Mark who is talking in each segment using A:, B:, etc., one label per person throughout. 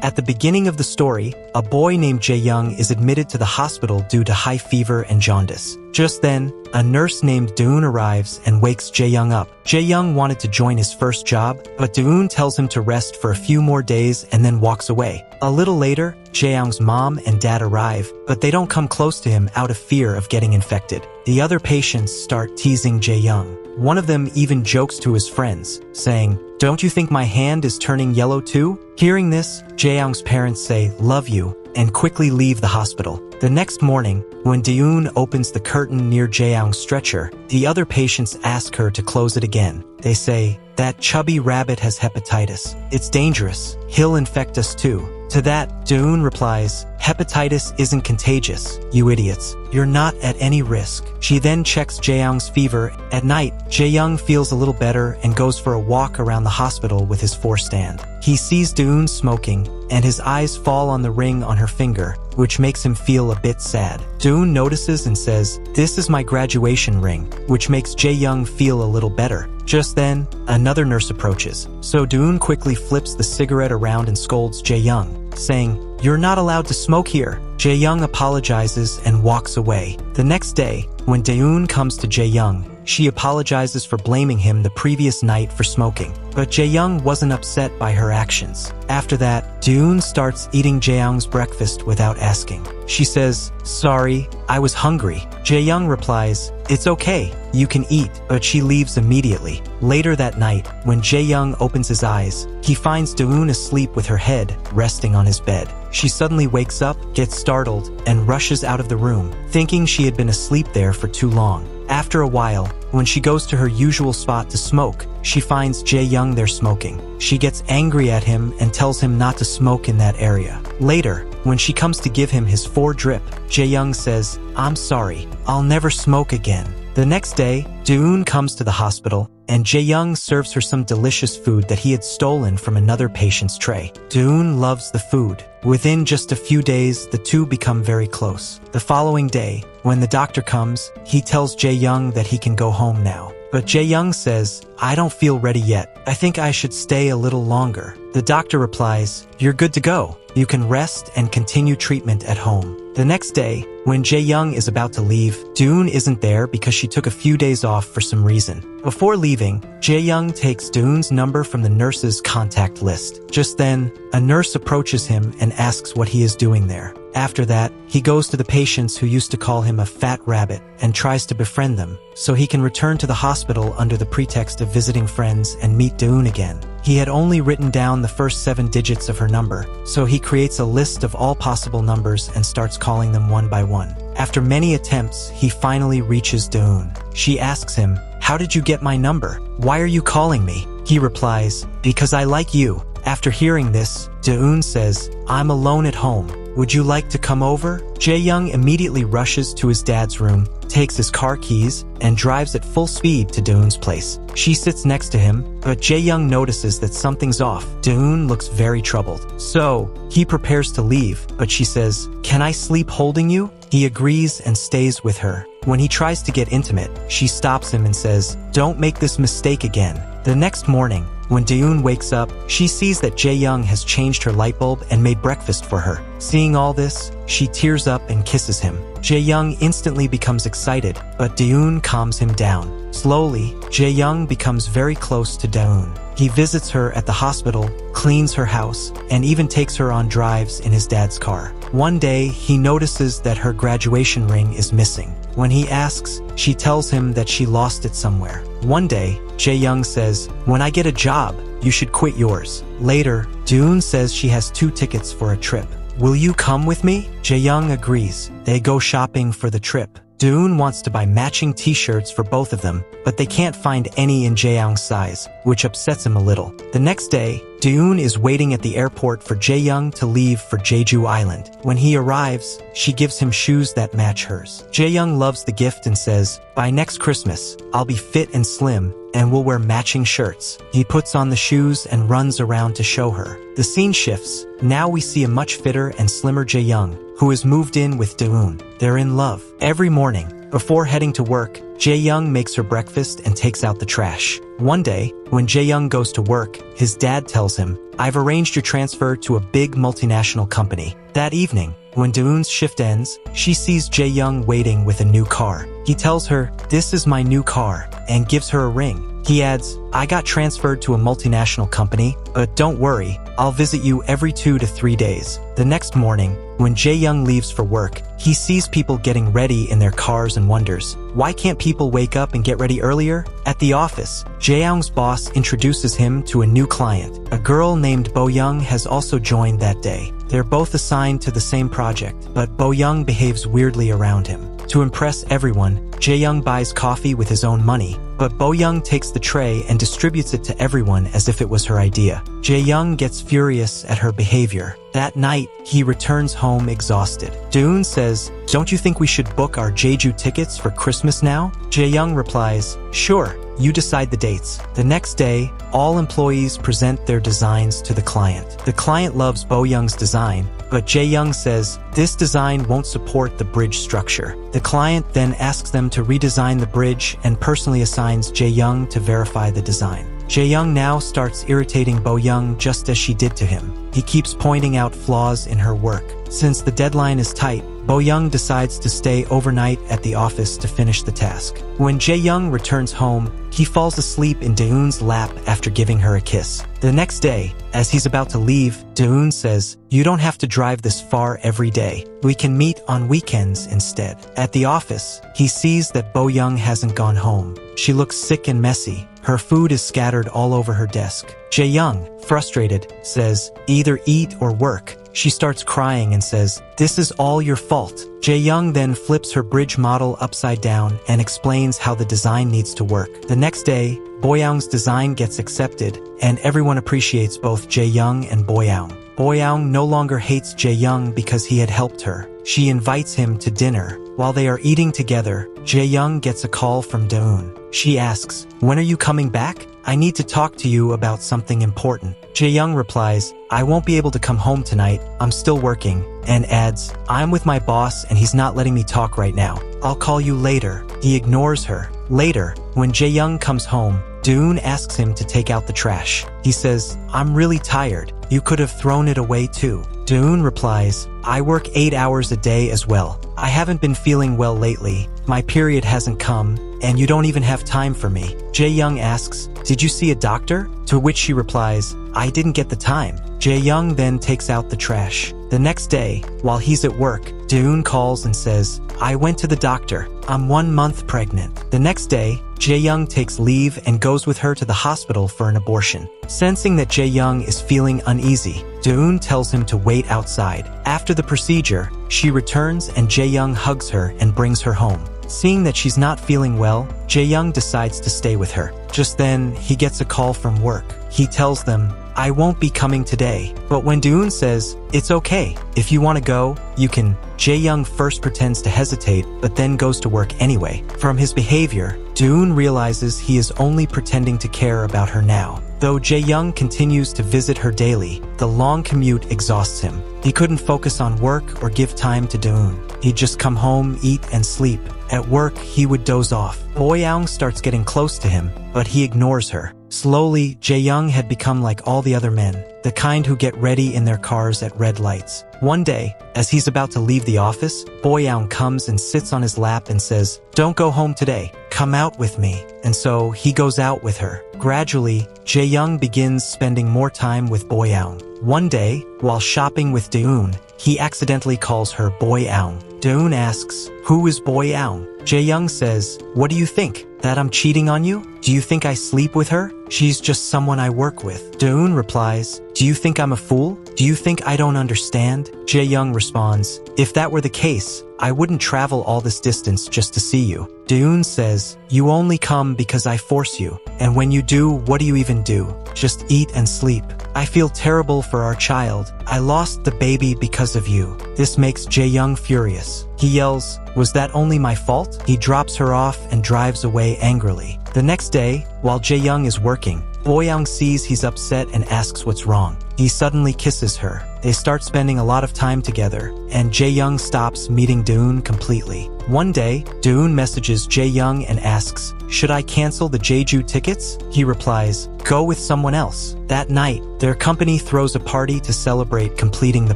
A: At the beginning of the story, a boy named Jae-young is admitted to the hospital due to high fever and jaundice. Just then, a nurse named Doon arrives and wakes Jae-young up. Jae-young wanted to join his first job, but Doon tells him to rest for a few more days and then walks away. A little later, Jae-young's mom and dad arrive, but they don't come close to him out of fear of getting infected. The other patients start teasing Jae-young. One of them even jokes to his friends, saying, "Don't you think my hand is turning yellow too?" Hearing this, Jae-young's parents say, "Love you," and quickly leave the hospital. The next morning, when Doon opens the curtain near Jae-young's stretcher, the other patients ask her to close it again. They say, "That chubby rabbit has hepatitis. It's dangerous. He'll infect us too." To that, Doon replies, "Hepatitis isn't contagious, you idiots. You're not at any risk." She then checks Jae-young's fever. At night, Jae-young feels a little better and goes for a walk around the hospital with his four-stand. He sees Doon smoking, and his eyes fall on the ring on her finger, which makes him feel a bit sad. Doon notices and says, "This is my graduation ring," which makes Jae-young feel a little better. Just then, another nurse approaches, so Doon quickly flips the cigarette around and scolds Jae-young, saying, "You're not allowed to smoke here." Jae-young apologizes and walks away. The next day, when Doon comes to Jae-young, she apologizes for blaming him the previous night for smoking. But Jae-young wasn't upset by her actions. After that, Doon starts eating Jae-young's breakfast without asking. She says, "Sorry, I was hungry." Jae-young replies, "It's okay, you can eat," but she leaves immediately. Later that night, when Jae-young opens his eyes, he finds Doon asleep with her head resting on his bed. She suddenly wakes up, gets startled, and rushes out of the room, thinking she had been asleep there for too long. After a while, when she goes to her usual spot to smoke, she finds Jae-young there smoking. She gets angry at him and tells him not to smoke in that area. Later, when she comes to give him his 4-drip, Jae-young says, "I'm sorry, I'll never smoke again." The next day, Doon comes to the hospital, and Jae-young serves her some delicious food that he had stolen from another patient's tray. Doon loves the food. Within just a few days, the two become very close. The following day, when the doctor comes, he tells Jae-young that he can go home now. But Jae-young says, "I don't feel ready yet. I think I should stay a little longer." The doctor replies, "You're good to go. You can rest and continue treatment at home." The next day, when Jae-young is about to leave, Doon isn't there because she took a few days off for some reason. Before leaving, Jae-young takes Doon's number from the nurse's contact list. Just then, a nurse approaches him and asks what he is doing there. After that, he goes to the patients who used to call him a fat rabbit and tries to befriend them, so he can return to the hospital under the pretext of visiting friends and meet Doon again. He had only written down the first 7 digits of her number, so he creates a list of all possible numbers and starts calling them one by one. After many attempts, he finally reaches Doon. She asks him, "How did you get my number? Why are you calling me?" He replies, "Because I like you." After hearing this, Doon says, "I'm alone at home. Would you like to come over?" Jae-young immediately rushes to his dad's room, takes his car keys, and drives at full speed to Doon's place. She sits next to him, but Jae-young notices that something's off. Doon looks very troubled. So, he prepares to leave, but she says, "Can I sleep holding you?" He agrees and stays with her. When he tries to get intimate, she stops him and says, "Don't make this mistake again." The next morning, when Doon wakes up, she sees that Jae-young has changed her light bulb and made breakfast for her. Seeing all this, she tears up and kisses him. Jae-young instantly becomes excited, but Doon calms him down. Slowly, Jae-young becomes very close to Doon. He visits her at the hospital, cleans her house, and even takes her on drives in his dad's car. One day, he notices that her graduation ring is missing. When he asks, she tells him that she lost it somewhere. One day, Jae-young says, "When I get a job, you should quit yours." Later, Doon says she has 2 tickets for a trip. "Will you come with me?" Jae-young agrees. They go shopping for the trip. Doon wants to buy matching t-shirts for both of them, but they can't find any in Jae-young's size, which upsets him a little. The next day, Doon is waiting at the airport for Jae-young to leave for Jeju Island. When he arrives, she gives him shoes that match hers. Jae-young loves the gift and says, "By next Christmas, I'll be fit and slim, and we'll wear matching shirts." He puts on the shoes and runs around to show her. The scene shifts. Now we see a much fitter and slimmer Jae-young, who has moved in with Doon. They're in love. Every morning, before heading to work, Jae-young makes her breakfast and takes out the trash. One day, when Jae-young goes to work, his dad tells him, "I've arranged your transfer to a big multinational company." That evening, when Doon's shift ends, she sees Jae-young waiting with a new car. He tells her, "This is my new car," and gives her a ring. He adds, "I got transferred to a multinational company, but don't worry, I'll visit you every 2 to 3 days." The next morning, when Jae-young leaves for work, he sees people getting ready in their cars and wonders, why can't people wake up and get ready earlier? At the office, Jae-young's boss introduces him to a new client. A girl named Bo-young has also joined that day. They're both assigned to the same project, but Bo-young behaves weirdly around him. To impress everyone, Jae-young buys coffee with his own money, but Bo-young takes the tray and distributes it to everyone as if it was her idea. Jae-young gets furious at her behavior. That night, he returns home exhausted. Doon says, "Don't you think we should book our Jeju tickets for Christmas now?" Jae-young replies, "Sure, you decide the dates." The next day, all employees present their designs to the client. The client loves Bo-young's design, but Jae-young says, "This design won't support the bridge structure." The client then asks them to redesign the bridge and personally assigns Jae-young to verify the design. Jae-young now starts irritating Bo-young just as she did to him. He keeps pointing out flaws in her work. Since the deadline is tight, Bo-young decides to stay overnight at the office to finish the task. When Jae-young returns home, he falls asleep in Daeun's lap after giving her a kiss. The next day, as he's about to leave, Daeun says, "You don't have to drive this far every day. We can meet on weekends instead." At the office, he sees that Bo-young hasn't gone home. She looks sick and messy. Her food is scattered all over her desk. Jae-young, frustrated, says, "Either eat or work." She starts crying and says, "This is all your fault." Jae-young then flips her bridge model upside down and explains how the design needs to work. The next day, Bo-young's design gets accepted, and everyone appreciates both Jae-young and Bo-young. Bo-young no longer hates Jae-young because he had helped her. She invites him to dinner. While they are eating together, Jae-young gets a call from Daeun. She asks, "When are you coming back? I need to talk to you about something important." Jae-young replies, "I won't be able to come home tonight, I'm still working," and adds, "I'm with my boss and he's not letting me talk right now. I'll call you later." He ignores her. Later, when Jae-young comes home, Daeun asks him to take out the trash. He says, "I'm really tired. You could have thrown it away too." Daeun replies, "I work 8 hours a day as well. I haven't been feeling well lately. My period hasn't come, and you don't even have time for me." Jae-young asks, "Did you see a doctor?" To which she replies, "I didn't get the time." Jae-young then takes out the trash. The next day, while he's at work, Daeun calls and says, "I went to the doctor. I'm 1 month pregnant." The next day, Jae-young takes leave and goes with her to the hospital for an abortion. Sensing that Jae-young is feeling uneasy, Daeun tells him to wait outside. After the procedure, she returns and Jae-young hugs her and brings her home. Seeing that she's not feeling well, Jae-young decides to stay with her. Just then, he gets a call from work. He tells them, "I won't be coming today." But when Daeun says, "It's okay, if you want to go, you can," Jae-young first pretends to hesitate, but then goes to work anyway. From his behavior, Daeun realizes he is only pretending to care about her now. Though Jae-young continues to visit her daily, the long commute exhausts him. He couldn't focus on work or give time to Daeun. He'd just come home, eat, and sleep. At work, he would doze off. Bo-young starts getting close to him, but he ignores her. Slowly, Jae-young had become like all the other men, the kind who get ready in their cars at red lights. One day, as he's about to leave the office, Bo-young comes and sits on his lap and says, "Don't go home today, come out with me." And so he goes out with her. Gradually, Jae-young begins spending more time with Bo-young. One day, while shopping with Daeun, he accidentally calls her Bo-young. Daeun asks, "Who is Bo-young?" Jae-young says, "What do you think? That I'm cheating on you? Do you think I sleep with her? She's just someone I work with." Daeun replies, "Do you think I'm a fool? Do you think I don't understand?" Jae-young responds, "If that were the case, I wouldn't travel all this distance just to see you." Daeun says, "You only come because I force you. And when you do, what do you even do? Just eat and sleep. I feel terrible for our child. I lost the baby because of you." This makes Jae-young furious. He yells, "Was that only my fault?" He drops her off and drives away angrily. The next day, while Jae-young is working, Boyoung sees he's upset and asks what's wrong. He suddenly kisses her. They start spending a lot of time together, and Jae-young stops meeting Doon completely. One day, Doon messages Jae-young and asks, "Should I cancel the Jeju tickets?" He replies, "Go with someone else." That night, their company throws a party to celebrate completing the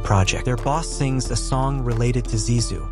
A: project. Their boss sings a song related to Zizu.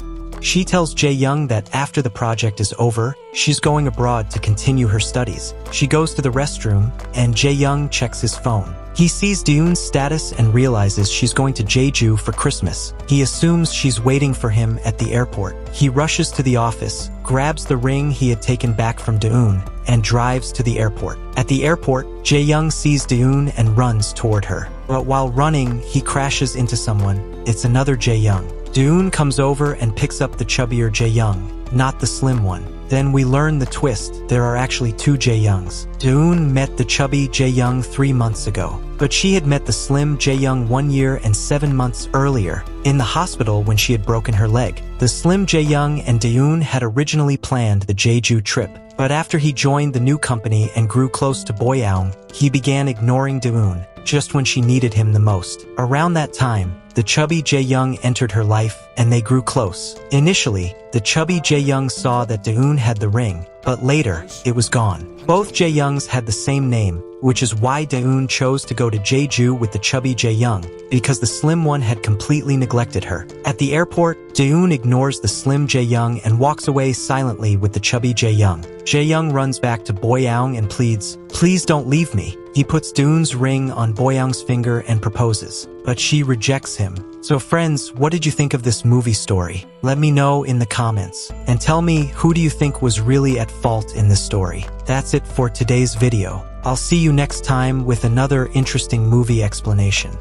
A: She tells Jae-young that after the project is over, she's going abroad to continue her studies. She goes to the restroom, and Jae-young checks his phone. He sees Doon's status and realizes she's going to Jeju for Christmas. He assumes she's waiting for him at the airport. He rushes to the office, grabs the ring he had taken back from Doon, and drives to the airport. At the airport, Jae-young sees Doon and runs toward her. But while running, he crashes into someone. It's another Jae-young. Doon comes over and picks up the chubbier Jae-young, not the slim one. Then we learn the twist. There are actually two Jae-youngs. Doon met the chubby Jae-young 3 months ago, but she had met the slim Jae-young 1 year and 7 months earlier, in the hospital when she had broken her leg. The slim Jae-young and Doon had originally planned the Jeju trip, but after he joined the new company and grew close to Boyoung, he began ignoring Doon, just when she needed him the most. Around that time, the chubby Jae-young entered her life, and they grew close. Initially, the chubby Jae-young saw that Doon had the ring, but later, it was gone. Both Jae-youngs had the same name, which is why Doon chose to go to Jeju with the chubby Jae-young, because the slim one had completely neglected her. At the airport, Doon ignores the slim Jae-young and walks away silently with the chubby Jae-young. Jae-young runs back to Boyoung and pleads, "Please don't leave me." He puts Doon's ring on Boyoung's finger and proposes, but she rejects him. So friends, what did you think of this movie story? Let me know in the comments, and tell me who do you think was really at fault in this story. That's it for today's video. I'll see you next time with another interesting movie explanation.